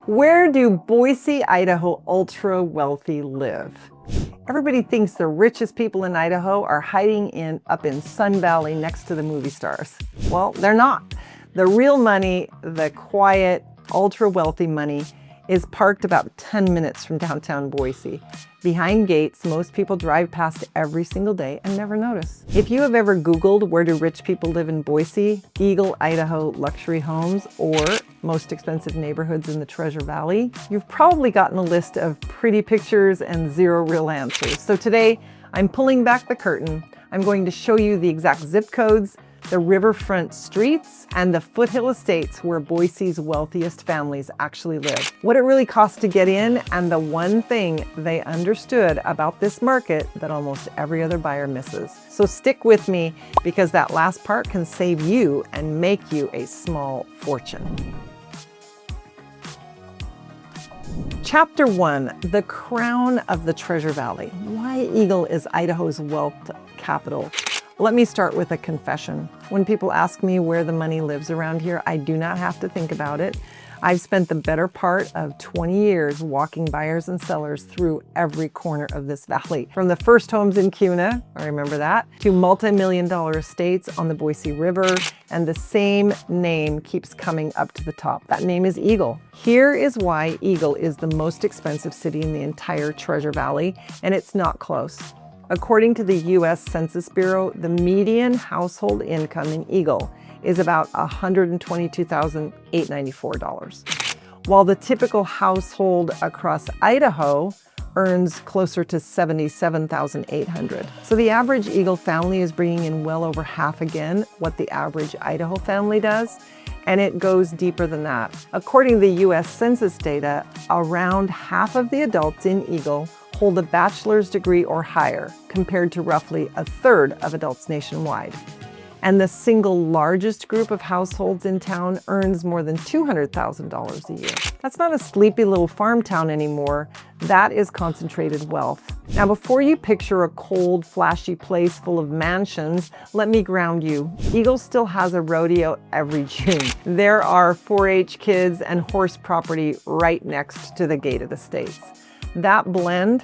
Where do Boise, Idaho ultra wealthy live? Everybody thinks the richest people in Idaho are hiding up in Sun Valley next to the movie stars. Well, they're not. The real money, the quiet, ultra wealthy money, is parked about 10 minutes from downtown Boise. Behind gates most people drive past every single day and never notice. If you have ever Googled where do rich people live in Boise, Eagle Idaho luxury homes, or most expensive neighborhoods in the Treasure Valley, you've probably gotten a list of pretty pictures and zero real answers. So today I'm pulling back the curtain. I'm going to show you the exact zip codes, the riverfront streets, and the Foothill estates where Boise's wealthiest families actually live. What it really costs to get in, and the one thing they understood about this market that almost every other buyer misses. So stick with me, because that last part can save you and make you a small fortune. Chapter 1, the crown of the Treasure Valley. Why Eagle is Idaho's wealth capital. Let me start with a confession. When people ask me where the money lives around here, I do not have to think about it. I've spent the better part of 20 years walking buyers and sellers through every corner of this valley. From the first homes in Kuna, I remember that, to multi-million-dollar estates on the Boise River, and the same name keeps coming up to the top. That name is Eagle. Here is why Eagle is the most expensive city in the entire Treasure Valley, and it's not close. According to the U.S. Census Bureau, the median household income in Eagle is about $122,894, while the typical household across Idaho earns closer to $77,800. So the average Eagle family is bringing in well over half again what the average Idaho family does, and it goes deeper than that. According to the U.S. Census data, around half of the adults in Eagle hold a bachelor's degree or higher, compared to roughly a third of adults nationwide. And the single largest group of households in town earns more than $200,000 a year. That's not a sleepy little farm town anymore. That is concentrated wealth. Now, before you picture a cold, flashy place full of mansions, let me ground you. Eagle still has a rodeo every June. There are 4-H kids and horse property right next to the gate of the states. That blend,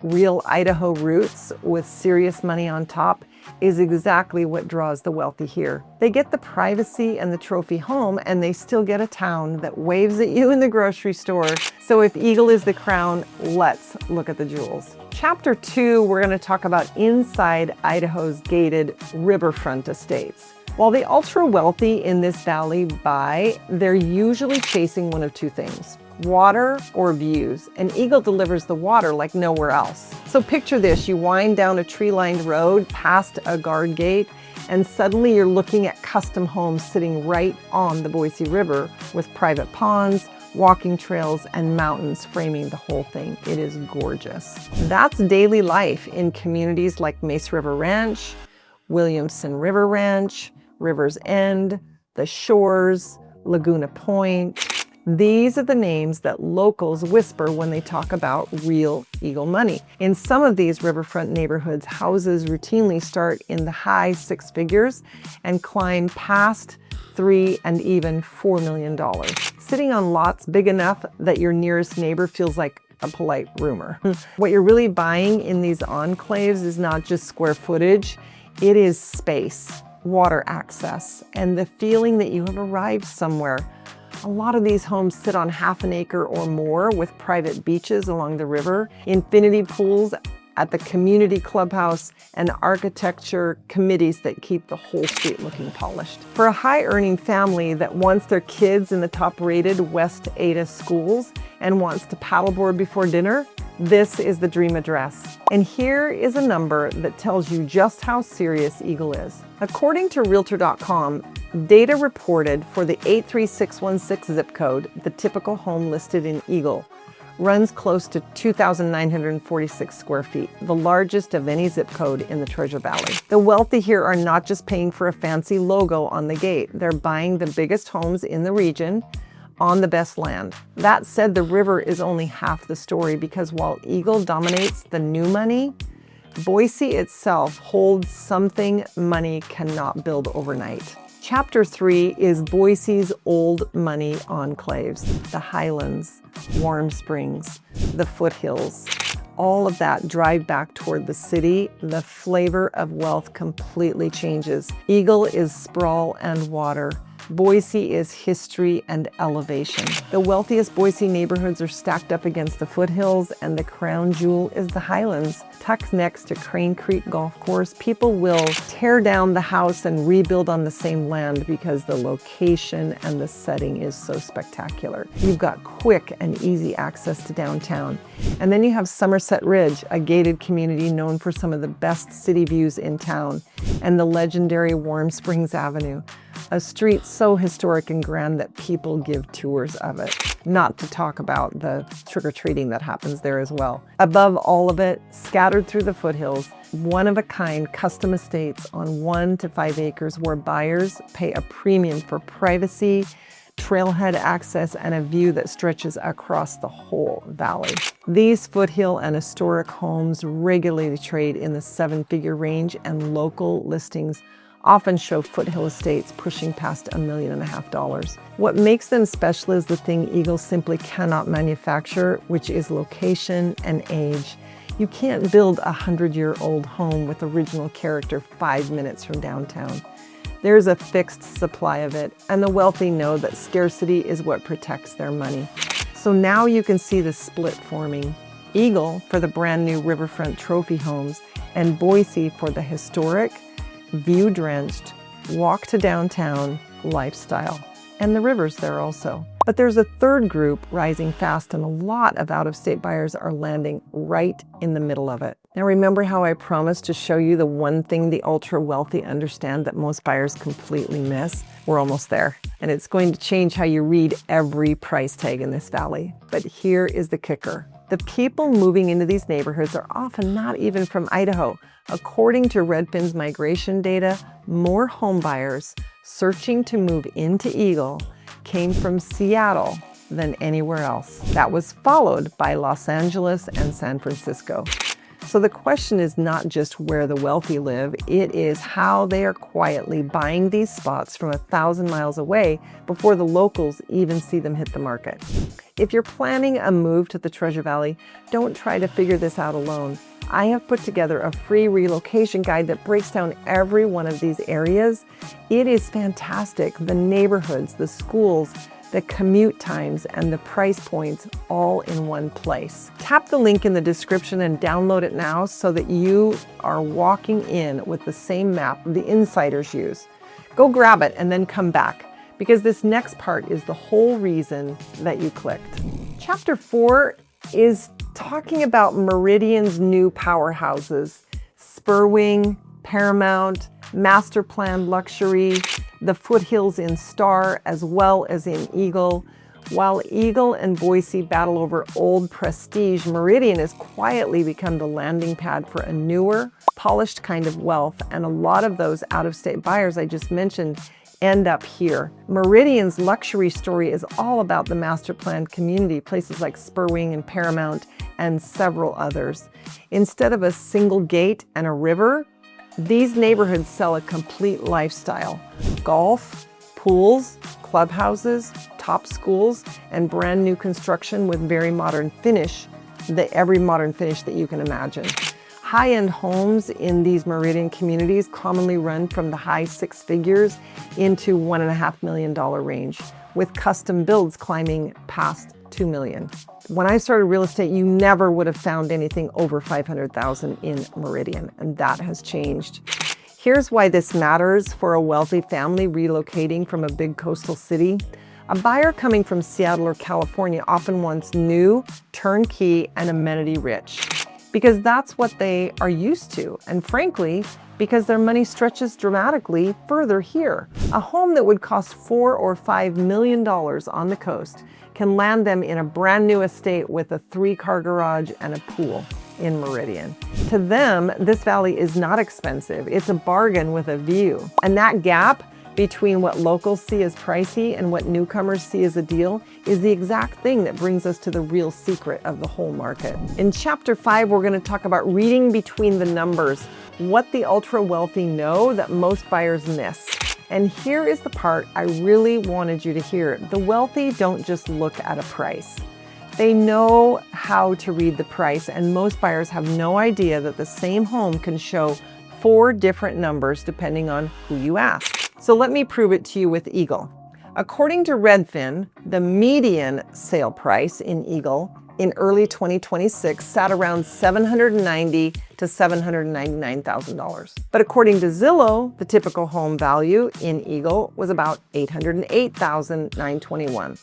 real Idaho roots with serious money on top, is exactly what draws the wealthy here. They get the privacy and the trophy home, and they still get a town that waves at you in the grocery store. So if Eagle is the crown, let's look at the jewels. Chapter 2, we're going to talk about inside Idaho's gated riverfront estates. While the ultra wealthy in this valley buy, they're usually chasing one of two things: water or views, and Eagle delivers the water like nowhere else. So picture this: you wind down a tree-lined road past a guard gate, and suddenly you're looking at custom homes sitting right on the Boise River with private ponds, walking trails, and mountains framing the whole thing. It is gorgeous. That's daily life in communities like Mace River Ranch, Williamson River Ranch, River's End, The Shores, Laguna Point. These are the names that locals whisper when they talk about real Eagle money. In some of these riverfront neighborhoods, houses routinely start in the high six figures and climb past $3 and even $4 million, sitting on lots big enough that your nearest neighbor feels like a polite rumor. What you're really buying in these enclaves is not just square footage, it is space, water access, and the feeling that you have arrived somewhere. A lot of these homes sit on half an acre or more with private beaches along the river, infinity pools at the community clubhouse, and architecture committees that keep the whole street looking polished. For a high-earning family that wants their kids in the top-rated West Ada schools and wants to paddleboard before dinner, this is the dream address. And here is a number that tells you just how serious Eagle is. According to Realtor.com, data reported for the 83616 zip code, the typical home listed in Eagle, runs close to 2,946 square feet, the largest of any zip code in the Treasure Valley. The wealthy here are not just paying for a fancy logo on the gate, they're buying the biggest homes in the region on the best land. That said, the river is only half the story, because while Eagle dominates the new money, Boise itself holds something money cannot build overnight: Chapter 3 is Boise's old money enclaves, the Highlands, Warm Springs, the Foothills. All of that drive back toward the city. The flavor of wealth completely changes. Eagle is sprawl and water. Boise is history and elevation. The wealthiest Boise neighborhoods are stacked up against the foothills, and the crown jewel is the Highlands. Tucked next to Crane Creek Golf Course, people will tear down the house and rebuild on the same land because the location and the setting is so spectacular. You've got quick and easy access to downtown. And then you have Somerset Ridge, a gated community known for some of the best city views in town, and the legendary Warm Springs Avenue, a street so historic and grand that people give tours of it. Not to talk about the trick-or-treating that happens there as well. Above all of it, scattered through the foothills, one-of-a-kind custom estates on 1 to 5 acres where buyers pay a premium for privacy, trailhead access, and a view that stretches across the whole valley. These foothill and historic homes regularly trade in the 7-figure range, and local listings often show foothill estates pushing past $1.5 million. What makes them special is the thing Eagle simply cannot manufacture, which is location and age. You can't build a 100-year-old home with original character 5 minutes from downtown. There's a fixed supply of it, and the wealthy know that scarcity is what protects their money. So now you can see the split forming. Eagle for the brand new Riverfront trophy homes, and Boise for the historic, view-drenched, walk to downtown lifestyle. And the river's there also. But there's a third group rising fast, and a lot of out-of-state buyers are landing right in the middle of it. Now remember how I promised to show you the one thing the ultra-wealthy understand that most buyers completely miss? We're almost there. And it's going to change how you read every price tag in this valley. But here is the kicker. The people moving into these neighborhoods are often not even from Idaho. According to Redfin's migration data, more home buyers searching to move into Eagle came from Seattle than anywhere else. That was followed by Los Angeles and San Francisco. So the question is not just where the wealthy live, it is how they are quietly buying these spots from 1,000 miles away before the locals even see them hit the market. If you're planning a move to the Treasure Valley, don't try to figure this out alone. I have put together a free relocation guide that breaks down every one of these areas. It is fantastic. The neighborhoods, the schools, the commute times, and the price points all in one place. Tap the link in the description and download it now so that you are walking in with the same map the insiders use. Go grab it and then come back, because this next part is the whole reason that you clicked. Chapter 4 is talking about Meridian's new powerhouses, Spurwing, Paramount, master planned luxury, the foothills in Star as well as in Eagle. While Eagle and Boise battle over old prestige, Meridian has quietly become the landing pad for a newer, polished kind of wealth, and a lot of those out-of-state buyers I just mentioned end up here. Meridian's luxury story is all about the master planned community, places like Spurwing and Paramount and several others. Instead of a single gate and a river, these neighborhoods sell a complete lifestyle. Golf, pools, clubhouses, top schools, and brand new construction with very modern finish, every modern finish that you can imagine. High-end homes in these Meridian communities commonly run from the high 6 figures into $1.5 million range, with custom builds climbing past $2 million. When I started real estate, you never would have found anything over $500,000 in Meridian, and that has changed. Here's why this matters for a wealthy family relocating from a big coastal city. A buyer coming from Seattle or California often wants new, turnkey, and amenity-rich, because that's what they are used to, and frankly, because their money stretches dramatically further here. A home that would cost $4 or $5 million on the coast can land them in a brand new estate with a 3-car garage and a pool in Meridian. To them, this valley is not expensive. It's a bargain with a view. And that gap between what locals see as pricey and what newcomers see as a deal is the exact thing that brings us to the real secret of the whole market. In Chapter 5, we're going to talk about reading between the numbers, what the ultra wealthy know that most buyers miss, And here is the part I really wanted you to hear. The wealthy don't just look at a price. They know how to read the price, and most buyers have no idea that the same home can show 4 different numbers depending on who you ask. So let me prove it to you with Eagle. According to Redfin, the median sale price in Eagle in early 2026 sat around $790,000 to $799,000. But according to Zillow, the typical home value in Eagle was about $808,921.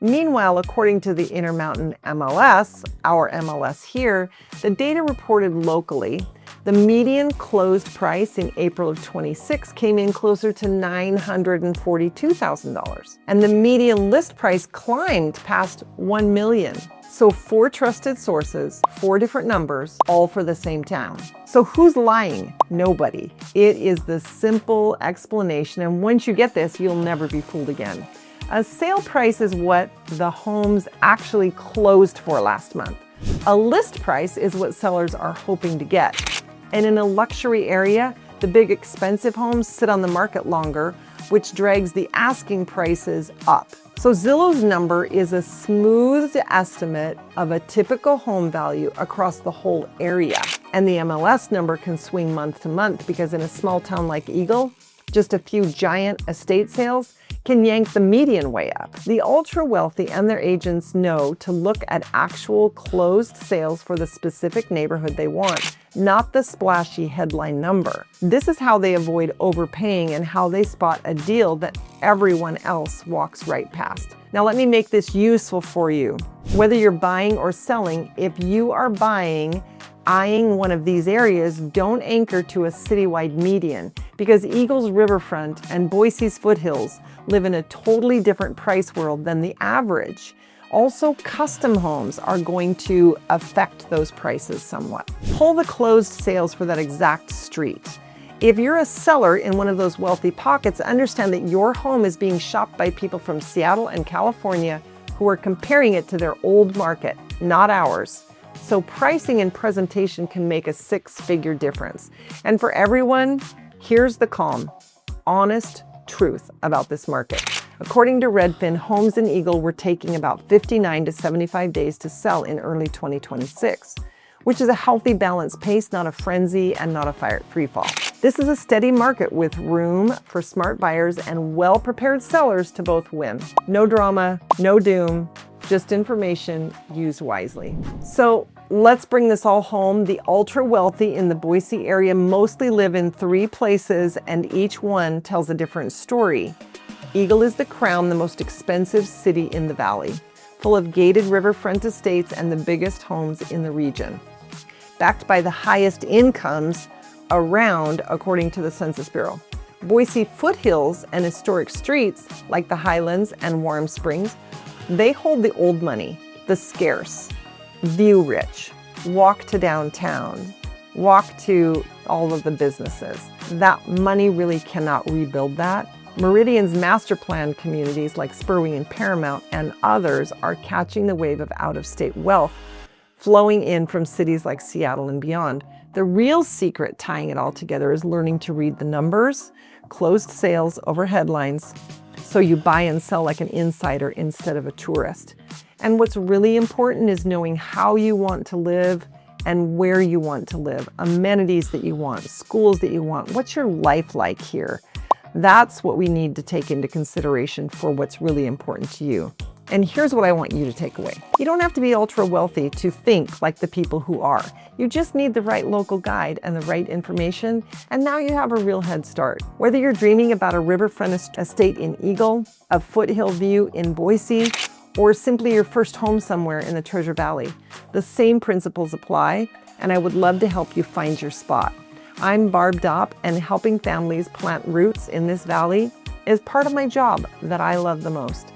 Meanwhile, according to the Intermountain MLS, our MLS here, the data reported locally, the median closed price in April of 26 came in closer to $942,000. And the median list price climbed past $1 million. So 4 trusted sources, 4 different numbers, all for the same town. So who's lying? Nobody. It is the simple explanation, and once you get this, you'll never be fooled again. A sale price is what the homes actually closed for last month. A list price is what sellers are hoping to get. And in a luxury area, the big expensive homes sit on the market longer, which drags the asking prices up. So Zillow's number is a smoothed estimate of a typical home value across the whole area. And the MLS number can swing month to month because in a small town like Eagle, just a few giant estate sales can yank the median way up. The ultra wealthy and their agents know to look at actual closed sales for the specific neighborhood they want, not the splashy headline number. This is how they avoid overpaying and how they spot a deal that everyone else walks right past. Now let me make this useful for you. Whether you're buying or selling, if you are eyeing one of these areas, don't anchor to a citywide median because Eagle's Riverfront and Boise's Foothills live in a totally different price world than the average. Also, custom homes are going to affect those prices somewhat. Pull the closed sales for that exact street. If you're a seller in one of those wealthy pockets, understand that your home is being shopped by people from Seattle and California who are comparing it to their old market, not ours. So pricing and presentation can make a 6-figure difference. And for everyone, here's the calm, honest truth about this market. According to Redfin, homes in Eagle were taking about 59 to 75 days to sell in early 2026, which is a healthy, balanced pace, not a frenzy and not a free fall. This is a steady market with room for smart buyers and well-prepared sellers to both win. No drama, no doom, just information used wisely. So let's bring this all home. The ultra wealthy in the Boise area mostly live in 3 places and each one tells a different story. Eagle is the crown, the most expensive city in the valley, full of gated riverfront estates and the biggest homes in the region, backed by the highest incomes around, according to the Census Bureau. Boise foothills and historic streets like the Highlands and Warm Springs, they hold the old money, the scarce, view rich, walk to downtown, walk to all of the businesses. That money really cannot rebuild that. Meridian's master plan communities like Spurwing and Paramount and others are catching the wave of out-of-state wealth flowing in from cities like Seattle and beyond. The real secret tying it all together is learning to read the numbers, closed sales over headlines, so you buy and sell like an insider instead of a tourist. And what's really important is knowing how you want to live and where you want to live, amenities that you want, schools that you want. What's your life like here? That's what we need to take into consideration for what's really important to you. And here's what I want you to take away. You don't have to be ultra wealthy to think like the people who are. You just need the right local guide and the right information, and now you have a real head start. Whether you're dreaming about a riverfront estate in Eagle, a foothill view in Boise, or simply your first home somewhere in the Treasure Valley, the same principles apply, and I would love to help you find your spot. I'm Barb Dopp, and helping families plant roots in this valley is part of my job that I love the most.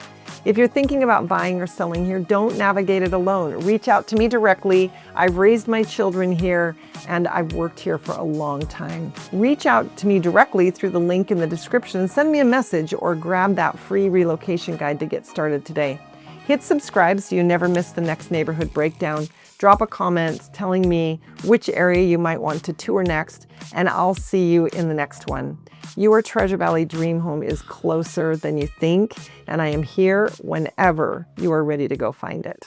If you're thinking about buying or selling here, don't navigate it alone. Reach out to me directly. I've raised my children here and I've worked here for a long time. Reach out to me directly through the link in the description. Send me a message or grab that free relocation guide to get started today. Hit subscribe so you never miss the next neighborhood breakdown. Drop a comment telling me which area you might want to tour next, and I'll see you in the next one. Your Treasure Valley dream home is closer than you think, and I am here whenever you are ready to go find it.